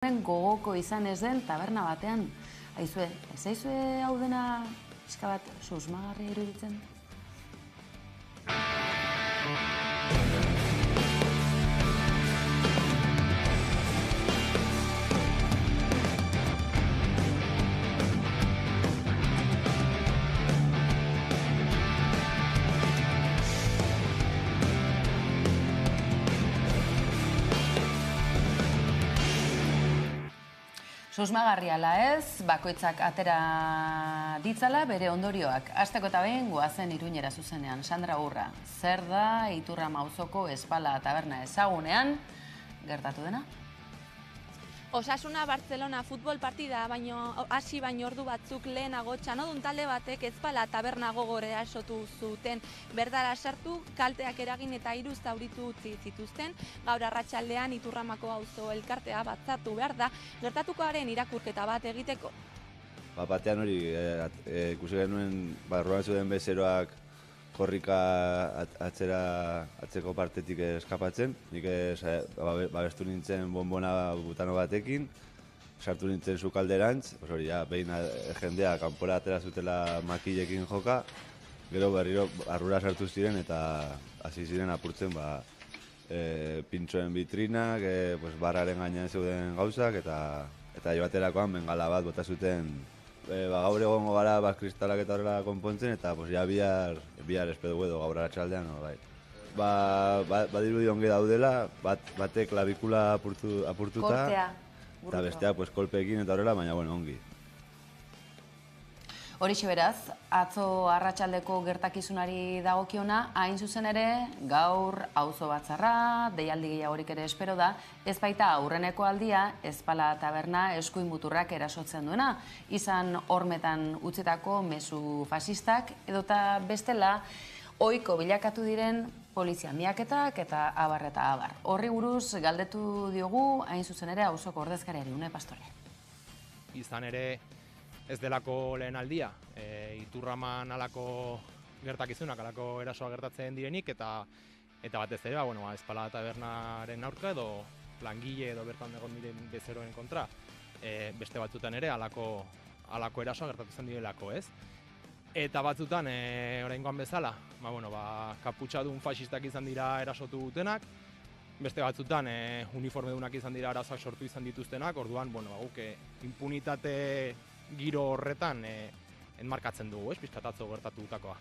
Gogoko izan ez den taberna batean. Aizue, ez aizue hau dena pixka bat susmagarria iruditzen? Susmagarria ala ez, bakoitzak atera ditzala bere ondorioak. Hasteko eta behin goazen Iruñera zuzenean. Sandra Urra, zer da Iturrama auzoko Espala taberna ezagunean gertatu dena? Osasuna Barcelona futbol partida hasi baino ordu batzuk lehenago txanodun talde batek Espala taberna gogor erasotu zuten. Bertara sartu, kalteak eragin eta 3 zauritu utzi zituzten. Gaur arratsaldean Iturramako auzo elkartea batzartu behar da gertatukoaren irakurketa bat egiteko. Batean hori ikusi genuen barruan zuen bezeroak korrika atzeko partetik eskapatzen. Nik babestu nintzen bonbona butano batekin, sartu nintzen sukalderantz, behin jendea kanpora atera zutela makilekin joka, gero berriro barrura sartu ziren eta hasi ziren apurtzen pintxoen bitrinak, barraren gainean zeuden gauzak eta joaterakoan bengala bat bota zuten. Gaur egongo gara kristalak eta horrela konpontzen eta bihar espedugu edo gaur arratsaldean. Badirudi ongi daudela, batek klabikula apurtuta eta besteak kolpeekin eta horrela, baina ongi. Horixe beraz, atzo arratsaldeko gertakizunari dagokiona, hain zuzen ere, gaur auzo batzarra, deialdi gehiagorik ere espero da, ez baita aurreneko aldia, Espala taberna eskuin muturrak erasotzen duena, izan hormetan utzitako mezu fasistak, edota bestela, ohiko bilakatu diren polizia miaketak eta abar eta abar. Horri buruz galdetu diogu, hain zuzen ere, auzoko ordezkariari, Une Pastore. Izan ere, ez delako lehen aldia, Iturraman alako gertakizunak, alako erasoa gertatzen direnik, eta batez ere, Espala tabernaren aurka edo langile edo bertan egon diren bezeroen kontra, beste batzutan ere alako erasoa gertatzen direlako, ez? Eta batzutan, oraingoan bezala, kaputxadun fasistak izan dira erasotu dutenak, beste batzutan uniformedunak izan dira arazoak sortu izan dituztenak, orduan, guk impunitate giro horretan enmarkatzen dugu, pixkatatzo gertatu dutakoa.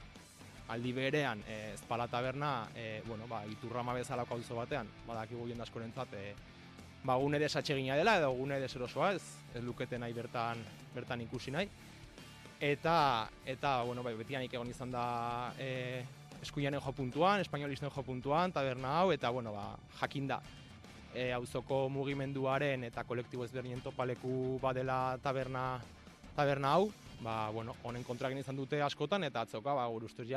Aldi berean, Espala taberna, Iturrama bezalako auzo batean, badakigu jende askorentzat, gune desatsegina dela edo gune deserosoa, ez lukete nahi bertan ikusi nahi. Eta betianik egon izan da eskuianen jo puntuan, espainolisten jo puntuan, taberna hau, eta jakinda auzoko mugimenduaren eta kolektibo ezberdinen topaleku badela taberna hau, honen kontra egin izan dute askotan, eta atzoka, gure ustez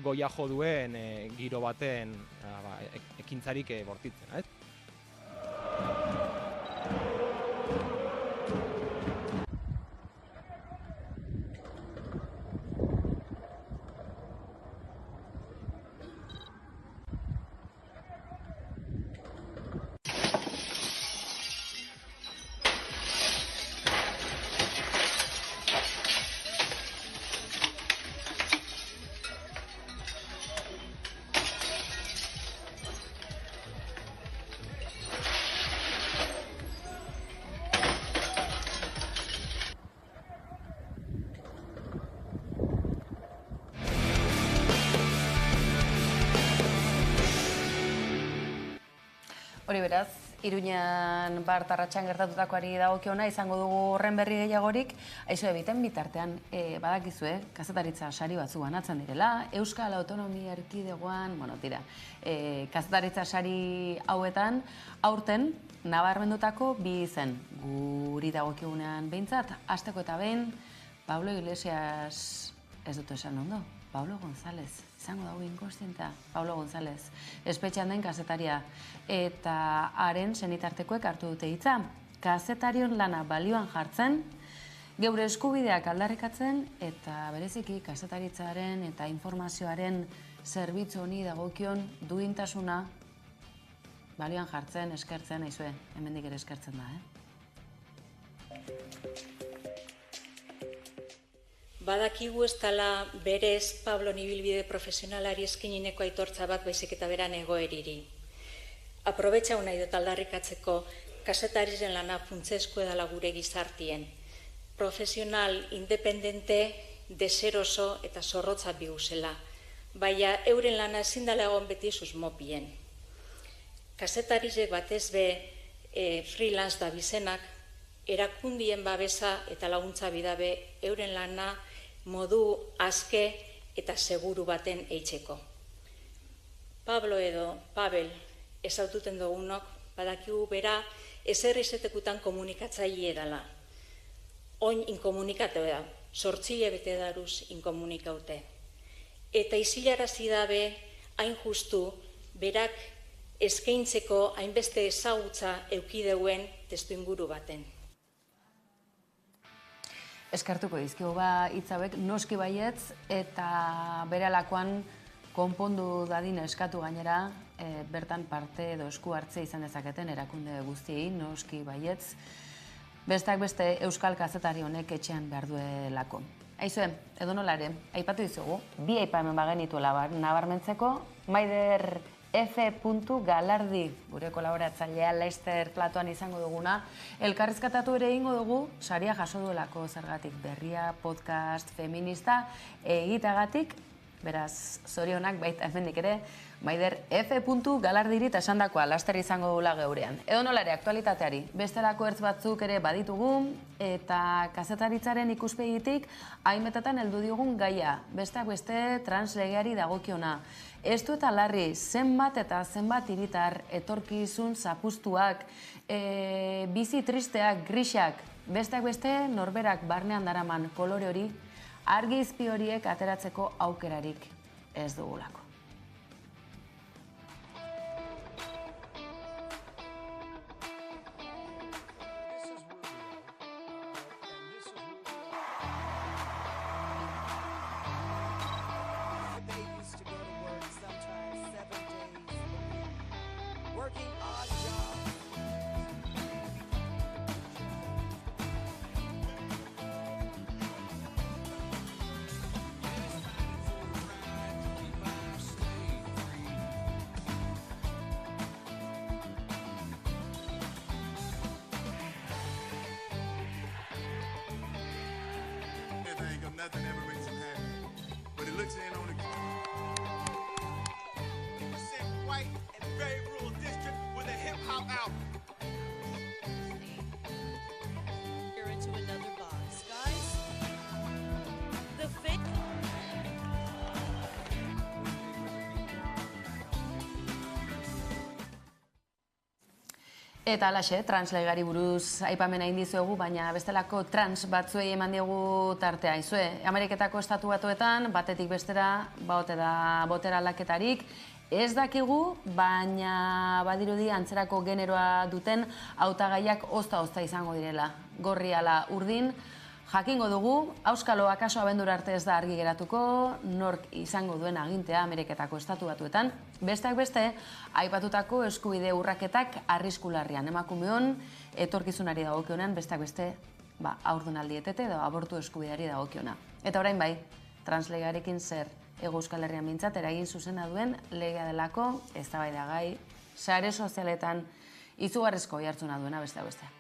goia jo duen giro baten ekintzarik bortitzen. Hori beraz, Iruñan bart arratsan gertatutakoari dagokiona izango dugu horren berri gehiagorik. Aizue biten bitartean, badakizue, kazetaritza sari batzu banatzen direla, Euskal Autonomia Erkidegoan, kazetaritza sari hauetan, aurten, nabarmendutako 2 izen. Guri dagokigunean behintzat, hasteko eta behin, Pablo Iglesias, ez dut esan ondo, Pablo González. Izango dago inkostienta, Pablo González, espetxean den kazetaria, eta haren senitartekoek hartu dute hitza. Kazetarion lana balioan jartzen, geure eskubideak aldarrikatzen, eta bereziki kazetaritzaren eta informazioaren zerbitzu honi dagokion duintasuna balioan jartzen, eskertzen, aizue, hemendik ere eskertzen da, Badakigu ez dela berez Pablo ibilbide profesionalari eskinineko aitortza bat baizik eta beran egoeriri. Aprobetxau nahi dut aldarrikatzeko kazetariren lana funtsezko edala gure gizartien. Profesional, independente, deseroso eta zorrotza biguzela. Baina euren lana ezin dela egon beti susmopien. Kazetarizek batez be freelance da bizenak, erakundien babesa eta laguntza bidabe euren lana modu aske eta seguru baten eitzeko. Pablo edo Pavel ezaututen dugunok, badakigu bera ezer izetekutan komunikatzaile dela. Oin inkomunikatu da, 8 hilabete daruz inkomunikaute. Eta izilarazi dabe, hain justu, berak eskaintzeko hainbeste ezagutza eukideuen testu inguru baten. Eskartuko dizkigu hitz hauek noski baietz eta beralakoan konpondu dadin eskatu gainera bertan parte edo esku hartze izan dezaketen erakunde guztiei noski baietz. Bestak beste euskal kazetari honek etxean behar duelako. Aizue, edonola ere, aipatu dizugu, 2 aipamen bagenituela nabarmentzeko, Maider F. Galardi, gure kolaboratzailea Leicester platoan izango duguna, elkarrizkatatu ere egingo dugu, saria jaso duelako zergatik berria, podcast, feminista, egitagatik, beraz, zorionak baita hemendik ere, Maider F. Galardirit esandakoa laster izango dugula geurean. Edonola ere, aktualitateari, bestelako ertz batzuk ere baditugu, eta kazetaritzaren ikuspegitik hainbetatan heldu diogun gaia, besteak beste translegeari dagokiona. Ez du eta larri, zenbat eta zenbat hiritar etorkizun zapustuak, bizi tristeak, grisak, besteak beste norberak barnean daraman kolore hori, argi izpi horiek ateratzeko aukerarik ez dugulako. Nothing ever makes him happy, but he looks in on the white and very rural district with a hip hop album. You're into another box, guys. The fit. Eta alaxe, translegari buruz aipamena egin dizuegu, baina bestelako trans batzuei eman diegu tartea. Aizue, Ameriketako estatu batuetan, batetik bestera, botera aldaketarik, ez dakigu, baina badirudi antzerako generoa duten hautagaiak ozta-ozta izango direla. Gorri ala urdin, jakingo dugu, auskalo akaso abendura arte ez da argi geratuko, nork izango duen agintea Ameriketako estatu batuetan, besteak beste, aipatutako eskubide urraketak arriskularrian emakumeon, etorkizunari dagokionean, besteak beste, haurdunaldi etete edo abortu eskubideari dagokiona. Eta orain bai, translegarekin zer Hego Euskal Herrian mintzat eragin zuzena duen legea delako, eztabaidagai, sare sozialetan izugarrizko jartzuna duena besteak beste.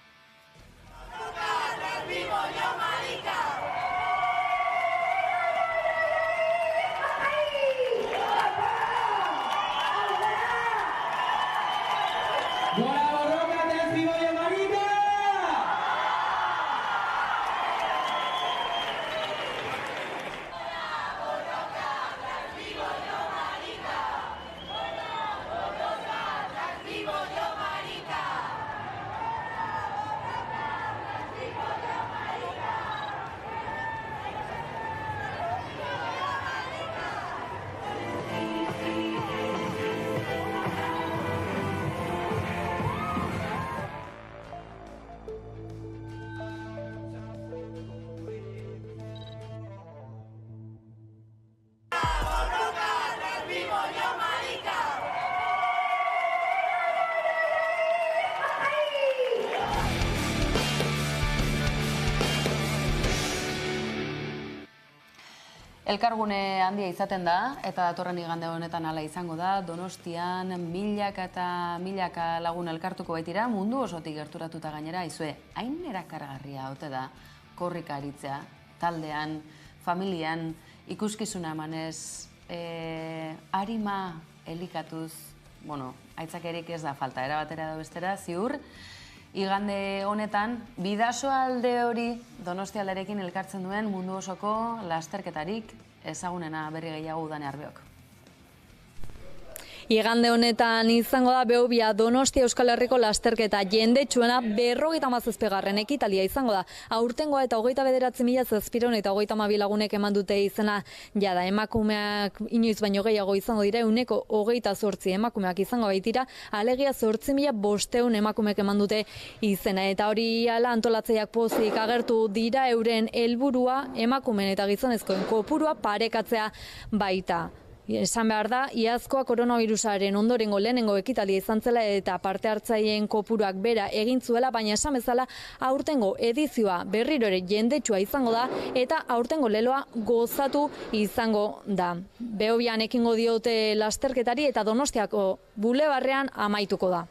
Elkargune handia izaten da, eta datorren igande honetan hala izango da, Donostian milaka eta milaka lagun elkartuko baitira, mundu osotik gerturatuta gainera, izue, hain erakargarria ote da, korrika aritzea, taldean, familian, ikuskizuna emanez, arima elikatuz, aitzakerik ez da falta, erabatera da bestera, ziur, igande honetan, bidasoalde hori Donostialderekin elkartzen duen mundu osoko lasterketarik ezagunena berri gehiago Udane Arbeok. Igande honetan izango da Behobia Donostia Euskal Herriko lasterketa jendetsuena 57. ekitaldia izango da. Aurtengoa eta 29.700 eta 32 lagunek eman dute izena. Jada emakumeak inoiz baino gehiago izango dira, 28 emakumeak izango baitira, alegia 8.500 emakumeek eman dute izena. Eta hori ala antolatzaileak pozik agertu dira, euren helburua emakumeen eta gizonezkoen kopurua parekatzea baita. Esan behar da, iazkoa koronavirusaren ondorengo lehenengo ekitaldia izan zela eta parte hartzaileen kopuruak bera egin zuela, baina esan bezala aurtengo edizioa berriro ere jendetsua izango da eta aurtengo leloa gozatu izango da. Behobian ekingo diote lasterketari eta Donostiako bulebarrean amaituko da.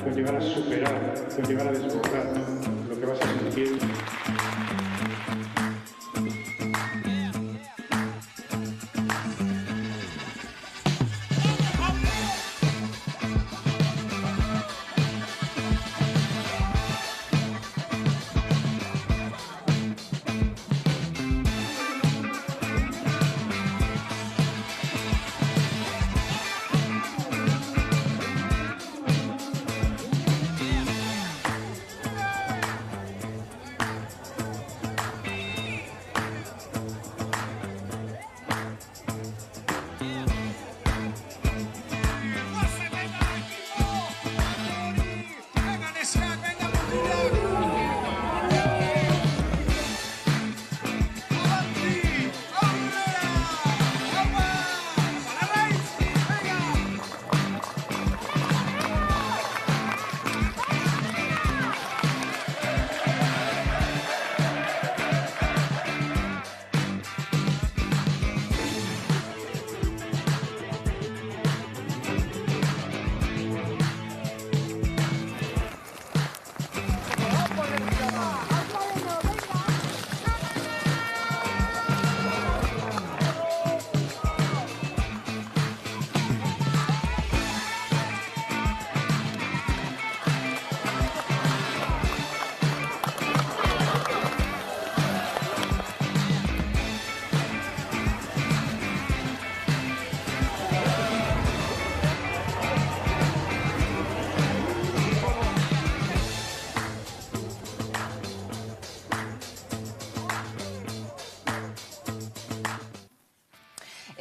Puede llegar a superar, puede llegar a desbordar lo que vas a sentir.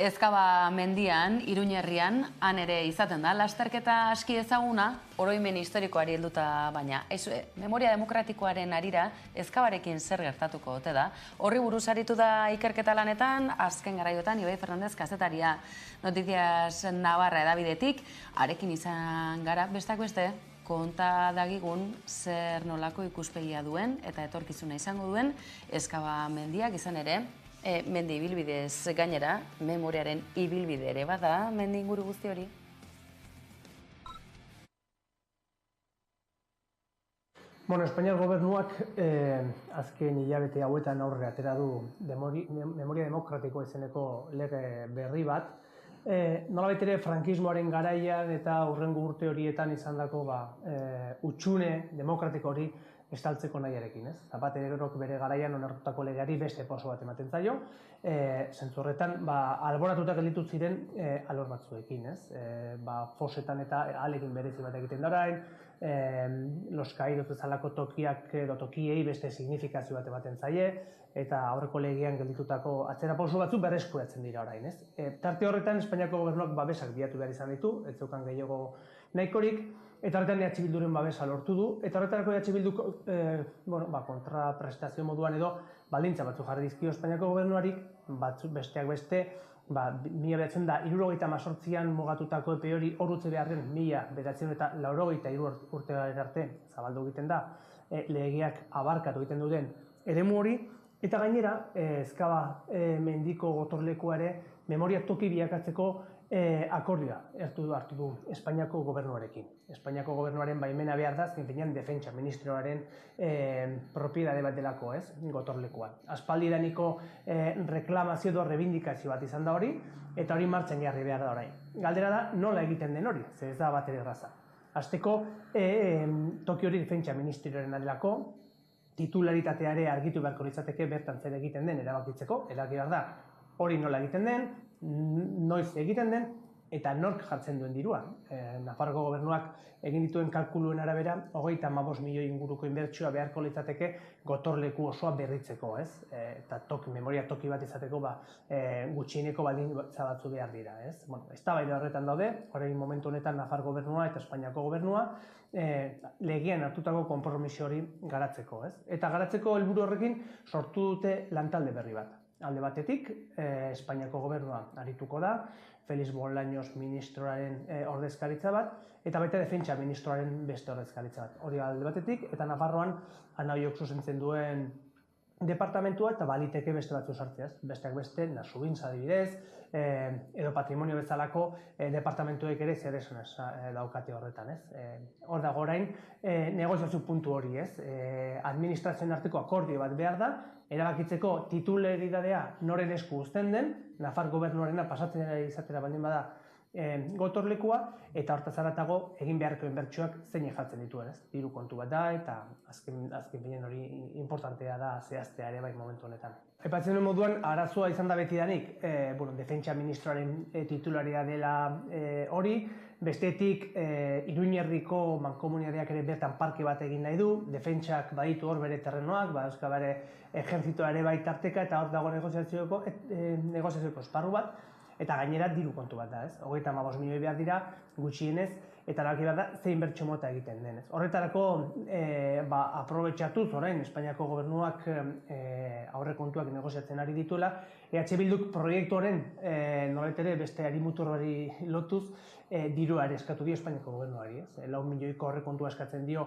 Ezkaba mendian, Iruñerrian, han ere izaten da, lasterketa aski ezaguna, oroimen historikoari helduta baina. Memoria demokratikoaren arira, Ezkabarekin zer gertatuko ote da. Horri buruz aritu da ikerketa lanetan, azken garaiotan, Ibai Fernandez kazetaria Noticias Navarra edabidetik, arekin izan gara, besteak beste, konta dagigun zer nolako ikuspegia duen eta etorkizuna izango duen Ezkaba mendiak izan ere, mendi ibilbidez gainera, memoriaren ibilbide ere bada, mendi inguru guzti hori. Espainiar gobernuak azken hilabete hauetan aurrera atera du memoria demokratiko izeneko lege berri bat. Nolabait ere frankismoaren garaian eta hurrengo urte horietan izandako hutsune demokratiko hori estaltzeko nahiarekin, ez? Zapaterok bere garaian onartutako legeari beste pauso bat ematen zaio, zentzu horretan alboratuta gelditu ziren alor batzuekin, ez? Fosetan eta alekin berezi bat egiten da orain, Los Caídos bezalako tokiak edo tokiei beste signifikazio bat ematen zaie, eta aurreko legean gelditutako atzera pauso batzuk berreskuratzen dira orain, ez? Tarte horretan Espainiako gobernuak babesak bilatu behar izan ditu, ez zeukan gehiago nahikorik, eta horretan EH Bilduren babesa lortu du, eta horretarako EH Bilduk kontraprestazio moduan edo baldintza batzuk jarri dizkio Espainiako gobernuari, besteak beste, 1978an mugatutako epe hori hor utzi beharren 1983 urtearen arte zabaldu egiten da legeak abarkatu egiten duten eremu hori, eta gainera Ezkaba mendiko gotorlekua ere memoria toki bilakatzeko akordioa hartu du Espainiako gobernuarekin. Espainiako gobernuaren baimena behar da, azken finean defentsa ministroaren propiedade bat delako, ez, gotorlekua. Aspaldidaniko reklamazio edo rebindikazio bat izan da hori, eta hori martxan jarri behar da orain. Galdera da, nola egiten den hori, ze ez da bat ere erraza. Hasteko, toki hori defentsa ministroaren delako, titularitatea ere argitu beharko litzateke bertan zer egiten den erabakitzeko, erabaki behar da, hori nola egiten den, noiz egiten den, eta nork jartzen duen dirua. Nafarroko gobernuak egin dituen kalkuluen arabera, 35 milioi inguruko inbertsioa beharko litzateke gotorleku osoa berritzeko, ez? Eta memoria toki bat izateko gutxieneko baldintza batzu behar dira, ez? Eztabaida horretan daude, orain momentu honetan Nafar gobernua eta Espainiako gobernua legean hartutako konpromiso hori garatzeko, ez? Eta garatzeko helburu horrekin sortu dute lantalde berri bat. Alde batetik, Espainiako gobernua arituko da, Feliz Bolaños ministroaren ordezkaritza bat, eta baita defentsa ministroaren beste ordezkaritza bat. Hori alde batetik, eta Nafarroan Anaiok zuzentzen duen departamentua eta baliteke beste batzu sartzeaz. Besteak beste, Nasubintza adibidez, edo patrimonio bezalako departamentuek ere zer esan daukate horretan, ez? Hor dago orain, negoziazio puntu hori, ez? Administrazioen arteko akordio bat behar da, erabakitzeko titularidadea noren esku uzten den, Nafar gobernuarena pasatzen izatera baldin bada gotorlekua, eta hortaz haratago egin beharko inbertsioak zein jartzen dituen, ez? Diru kontu bat da, eta azken finean hori importantea da zehaztea ere bai momentu honetan. Aipatzen duen moduan, arazoa izan da betidanik, defentsa ministroaren titularia dela hori, bestetik Iruñerriko mankomunidadeak ere bertan parke bat egin nahi du, defentsak baditu hor bere terrenoak, euskal bere ejertzitoa ere bai tarteka, eta hor dago negoziazioko esparru bat, eta gainera diru kontu bat da, ez? 35 milioi behar dira, gutxienez, eta erabaki behar da, zein bertso mota egiten denez. Horretarako, aprobetxatuz orain, Espainiako gobernuak aurrekontuak negoziatzen ari dituela, EH Bilduk proiektuaren noletere beste harimutur hori lotuz, dirua ere eskatu dio Espainiako gobernuari, ez? 4 milioiko aurrekontua eskatzen dio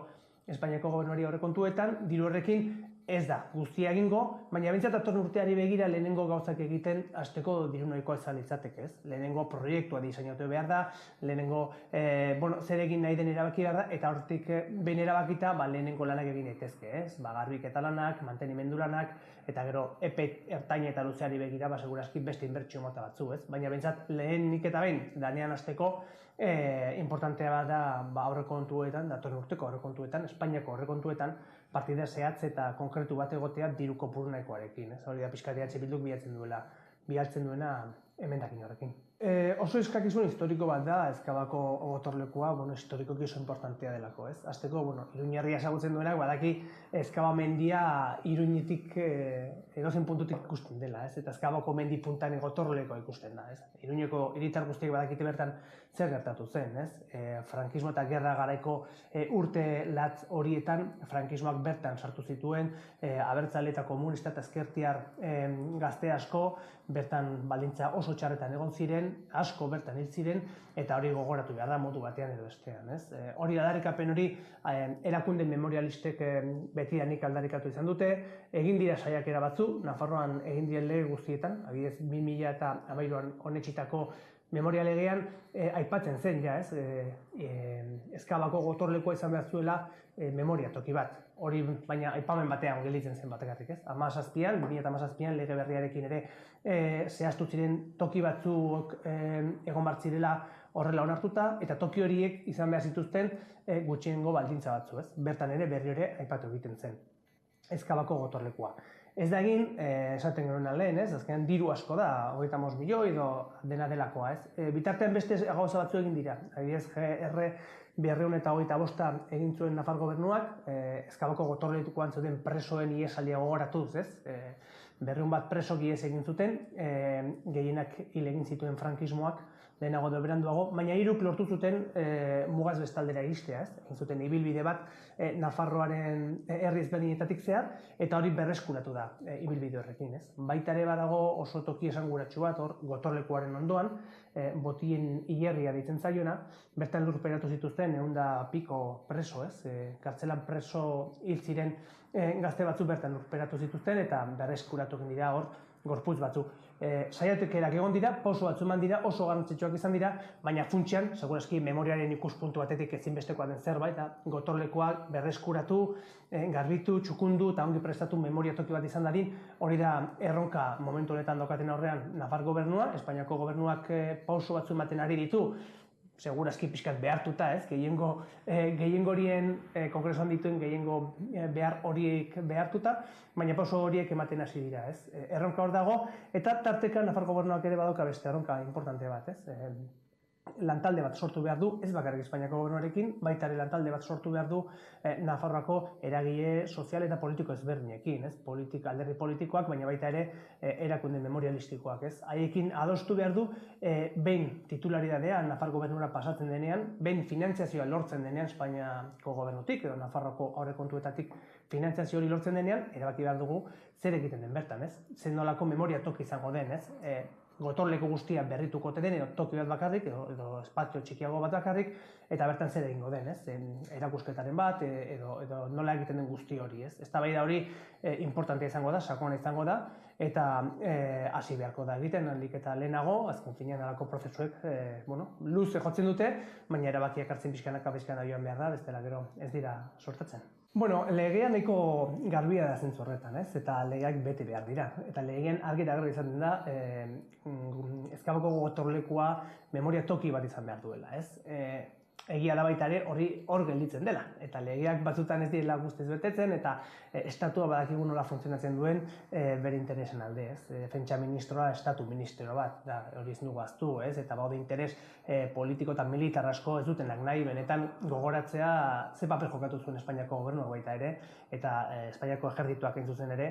Espainiako gobernuari aurrekontuetan, diru horrekin ez da guztia egingo, baina behintzat datorren urteari begira lehenengo gauzak egiten hasteko diru nahikoa izan litzateke, ez? Lehenengo proiektua diseinatu behar da, lehenengo zer egin nahi den erabaki behar da, eta hortik behin erabakita lehenengo lanak egin daitezke, ez? Garbiketa lanak, mantenimendu lanak, eta gero epe ertain eta luzeari begira segurazki beste inbertsio mota batzu, ez? Baina behintzat lehenik eta behin lanean hasteko importantea da aurrekontuetan, datorren urteko aurrekontuetan, Espainiako aurrekontuetan, partida zehatz eta konkretu bat egotea diru kopuru nahikoarekin, ez? Hori da pixka EH Bilduk bilatzen duena emendakin horrekin. Oso eskakizun historiko bat da Ezkabako gotorlekua, historikoki oso importantea delako, ez? Hasteko, Iruñerria ezagutzen duenak, badaki Ezkaba mendia Iruñetik edozein puntutik ikusten dela, ez? Eta Ezkabako mendi puntan gotorlekoa ikusten da, ez? Iruñeko hiritar guztiek badakite bertan zer gertatu zen, ez? Frankismo eta gerra garaiko urte latz horietan, frankismoak bertan sartu zituen, abertzale eta komunista eta ezkertiar gazte asko, bertan baldintza oso txarretan egon ziren, asko bertan hil ziren, eta hori gogoratu behar da modu batean edo bestean, ez? Hori aldarrikapen hori erakunde memorialistek betidanik aldarrikatu izan dute, egin dira saiakera batzu, Nafarroan egin diren lege guztietan, adibidez 2013an onetsitako memoria legean aipatzen zen, ja, ez? Ezkabako gotorlekoa izan behar zuela memoria toki bat. Hori, baina aipamen batean gelditzen zen bategatik, ez? 2017an lege berriarekin ere zehaztu ziren toki batzuk egon bartzirela horrela onartuta, eta toki horiek izan behar zituzten gutxiengo baldintza batzu, ez? Bertan ere berri ere aipatu egiten zen. Ezkabako gotorlekoa. Ez da egin, esaten genuen lehen, ez? Azkenean diru asko da, 35 milioi edo dena delakoa, ez? Bitartean beste gauza batzu egin dira. Adibidez, GR 225 egin zuen Nafar gobernuak, Ezkabako gotorlekuan zeuden presoen iesaldia gogoratuz, ez? 200 preso ihes egin zuten, gehienak hil egin zituen frankismoak lehenago edo beranduago, baina 3 lortu zuten mugaz bestaldera iristea, ez? Egin zuten ibilbide bat Nafarroaren herri ezberdinetatik zehar, eta hori berreskuratu da ibilbide horrekin, ez? Baita ere badago oso toki esanguratsu bat, hor gotorlekuaren ondoan, Botien hilerria deitzen zaiona, bertan lurperatu zituzten 100 piko preso, ez? Kartzelan preso hil ziren gazte batzuk bertan lurperatu zituzten, eta berreskuratu egin dira hor gorputz batzuk. Saiakerak egon dira, pauso batzu eman dira, oso garrantzitsuak izan dira, baina funtsean, segurazki memoriaren ikuspuntu batetik ezinbestekoa den zerbait, gotorlekoak berreskuratu, garbitu, txukundu eta ongi prestatu memoria toki bat izan dadin, hori da erronka momentu honetan daukaten aurrean Nafar gobernua, Espainiako gobernuak pauso batzu ematen ari ditu, segurazki pixkat behartuta, ez? Gehiengo horien, kongresoan dituen gehiengo behar horiek behartuta, baina pauso horiek ematen hasi dira, ez? Erronka hor dago, eta tarteka Nafar gobernuak ere badauka beste erronka importante bat, ez? Lantalde bat sortu behar du, ez bakarrik Espainiako gobernuarekin, baita ere lantalde bat sortu behar du Nafarroako eragile sozial eta politiko ezberdinekin, ez? Alderdi politikoak, baina baita ere erakunde memorialistikoak, ez? Haiekin adostu behar du, behin titularidadea Nafar gobernura pasatzen denean, behin finantziazioa lortzen denean Espainiako gobernutik, edo Nafarroako aurrekontuetatik finantziazio hori lortzen denean, erabaki behar dugu zer egiten den bertan, ez? Zer nolako memoria toki izango den, ez? Gotorleku guztia berrituko den, edo toki bat bakarrik, edo espazio txikiago bat bakarrik, eta bertan zer egingo den, ez? Erakusketaren bat, edo nola egiten den guzti hori, ez? Eztabaida hori importantea izango da, sakona izango da, eta hasi beharko da egiten, handik eta lehenago, azken finean alako prozesuek, luze jotzen dute, baina erabakiak hartzen pixkanaka joan behar da, bestela gero ez dira sortatzen. Legea nahiko garbia da zentzu horretan, ez? Eta legeak bete behar dira. Eta legean argi eta garbi izaten da, Ezkabako gotorlekua memoria toki bat izan behar duela, ez? Egia da baita ere hor gelditzen dela. Eta legeak batzutan ez direla guztiz betetzen, eta estatua badakigu nola funtzionatzen duen bere interesen alde, ez? Defentsa ministroa estatu ministro bat, hori ez dugu aztu, ez? Eta baude interes politiko eta militar asko ez dutenak nahi, benetan gogoratzea ze papel jokatu zuen Espainiako gobernuak baita ere, eta Espainiako ejertzituak hain zuzen ere,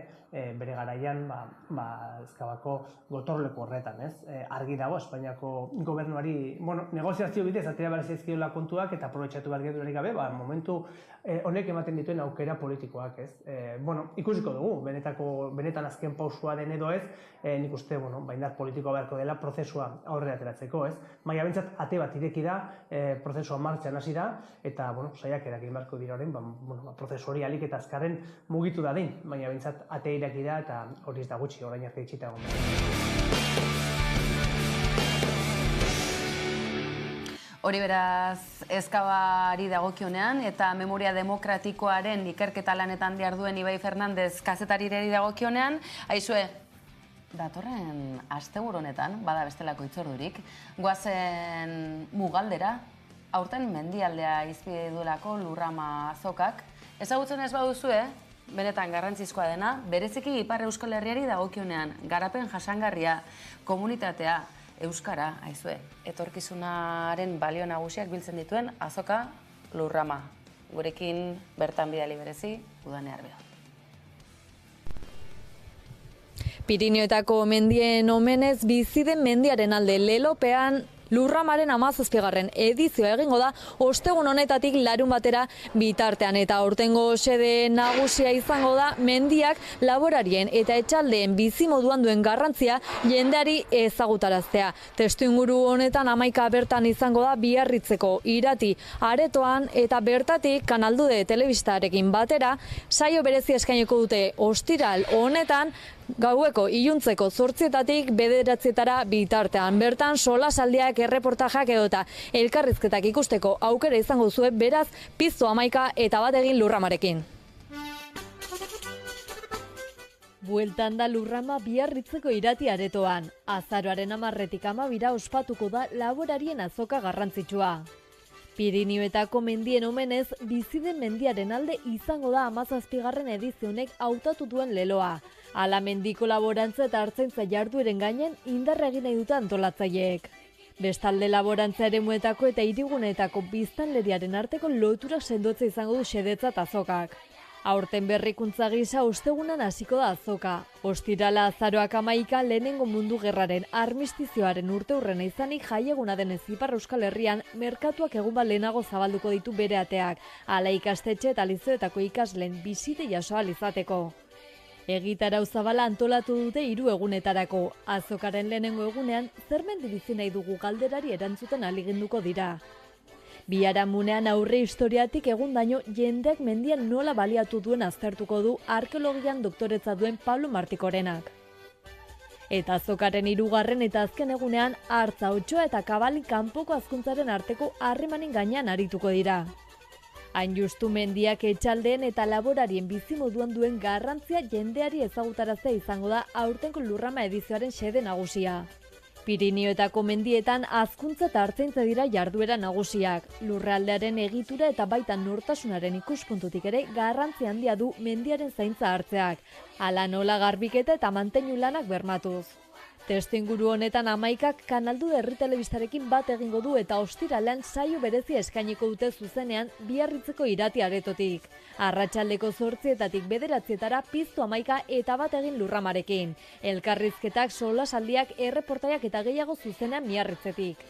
bere garaian Ezkabako gotorleku horretan, ez? Argi dago Espainiako gobernuari, negoziazio bidez atera behar zaizkiola kontuak eta aprobetxatu behar gehiagorik gabe, momentu honek ematen dituen aukera politikoak, ez? Ikusiko dugu, benetan azken pausua den edo ez, nik uste, baindar politikoa beharko dela prozesua aurrera ateratzeko, ez? Baina bentsat, ate bat ireki da, prozesua martxan hasi da, eta, saiakerak egin beharko dira orain, prozesu hori alik eta azkarren mugitu dadin, baina bentsat, ate ireki da, eta hori ez da gutxi, orain arte itxita egon. Hori beraz, Ezkabari dagokionean eta memoria demokratikoaren ikerketa lanetan diharduen Ibai Fernandez kazetarireri dagokionean, aizue, datorren asteburu honetan, bada bestelako hitzordurik, goazen Mugaldera, aurten mendialdea izpide duelako Lurrama azokak. Ezagutzen ez baduzue, benetan garrantzizkoa dena, bereziki Ipar Euskal Herriari dagokionean, garapen jasangarria, komunitatea, euskara, aizue, etorkizunaren balio nagusiak biltzen dituen azoka Lurrama. Gurekin bertan bidali berezi, Udane Arbeo. Pirinioetako mendien omenez bizi den mendiaren alde Lelopean Lurramaren 17. edizioa egingo da ostegun honetatik larun batera bitartean, eta aurtengo xede nagusia izango da mendiak laborarien eta etxaldeen bizimoduan duen garrantzia jendeari ezagutaraztea. Testuinguru honetan 11 bertan izango da Biarritzeko irati aretoan, eta bertatik Kanaldude telebistarekin batera saio berezi eskainiko dute ostiral honetan gaueko iluntzeko 8:00 9:00 bitartean. Bertan solasaldiak, erreportajak edota elkarrizketak ikusteko aukera izango zuen, beraz piztu 11 eta bat egin Lurramarekin. Bueltan da Lurrama Biarritzeko irati aretoan. Azaroaren 10-etik 12 ospatuko da laborarien azoka garrantzitsua. Pirinioetako mendien omenez, bizi den mendiaren alde izango da 17. edizionek hautatu duen leloa. Hala mendiko laborantza eta artzaintza jardueren gainen indarra egin nahi dute antolatzaileek. Bestalde laborantza eremuetako eta hiriguneetako biztanleriaren arteko lotura sendotzea izango du xedetzat azokak. Aurten berrikuntza gisa ostegunan hasiko da azoka. Ostirala azaroak 11 lehenengo mundu gerraren armistizioaren urteurrena izanik jaieguna denez Ipar Euskal Herrian merkatuak egun bat lehenago zabalduko ditu bere ateak, hala ikastetxe eta lizeoetako ikasleen bisite jaso ahal izateko. Egitarau zabala antolatu dute 3 egunetarako. Azokaren lehenengo egunean, zer mendi bizi nahi dugu galderari erantzuten ahaleginduko dira. Biharamunean aurre historiatik egundaino jendeak mendian nola baliatu duen aztertuko du arkeologian doktoretza duen Pablo Martikorenak. Eta azokaren 3. eta azken egunean Artza, Otsoa eta Kabali kanpoko hazkuntzaren arteko harremanen gainean arituko dira. Hain justu mendiak etxaldeen eta laborarien bizimoduan duen garrantzia jendeari ezagutaraztea izango da aurtenko Lurrama edizioaren xede nagusia. Pirinioetako mendietan hazkuntza eta artzaintza dira jarduera nagusiak. Lurraldearen egitura eta baita nortasunaren ikuspuntutik ere garrantzi handia du mendiaren zaintza hartzeak, hala nola garbiketa eta manteinu lanak bermatuz. Testuinguru honetan 11ak Kanaldu Herri Telebistarekin bat egingo du eta ostiralean saio berezia eskainiko dute zuzenean Biarritzeko irati aretotik. Arratsaldeko 8etatik 9etara piztu 11 eta bat egin Lurramarekin. Elkarrizketak, solasaldiak, erreportaiak eta gehiago zuzenean Miarritzetik.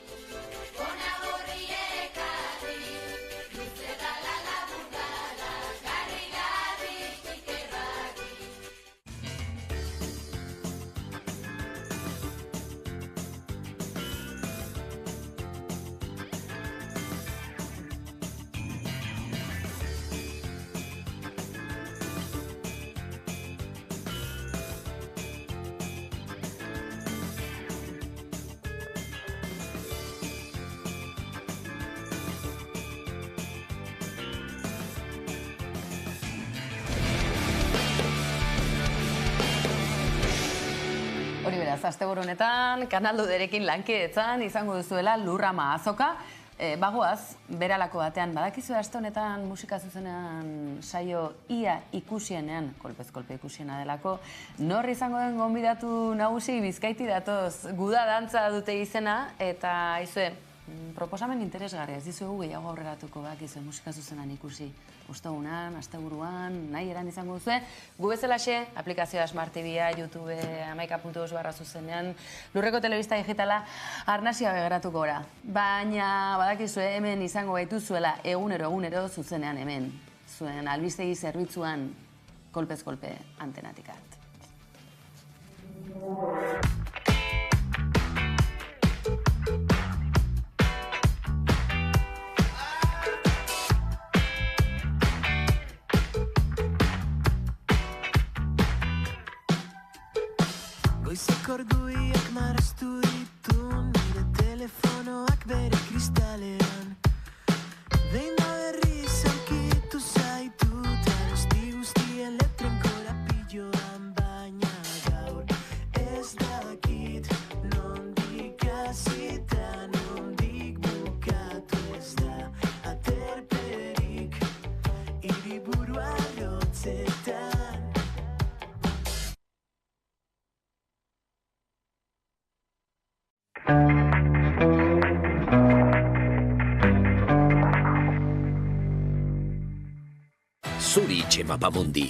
Hori beraz, asteburu honetan, Kanalduderekin lankidetzan izango duzuela Lurrama azoka. Bagoaz, beralako batean, badakizu aste honetan musika zuzenean saio ia ikusienean, kolpez kolpe ikusiena delako, nor izango den gonbidatu nagusi Bizkaiti datoz guda dantza dute izena, eta izue, proposamen interesgarria, ez dizuegu gehiago aurreratuko bakizue musika zuzenan ikusi. Ostegunan, asteburuan, nahi eran izango duzue. Gu bezalaxe, aplikazioa Smart TV-a, YouTube, 11.2/zuzenean, Lurreko Telebista Digitala, arnasia begeratuko gora. Baina, badakizue, hemen izango gaituzuela egunero zuzenean hemen. Zuen albistegi zerbitzuan, kolpez kolpe antenatikat. Goizeko orduiak marraztu ditu nire telefonoak bere kristalean. Behin da berriz aurkitu zaitut abesti guztien letren korapiloan, baina gaur ez dakit nondik hasita nondik bukatu, ez da aterperik hiriburua lotzetan. Zuri, Txema Pamundi.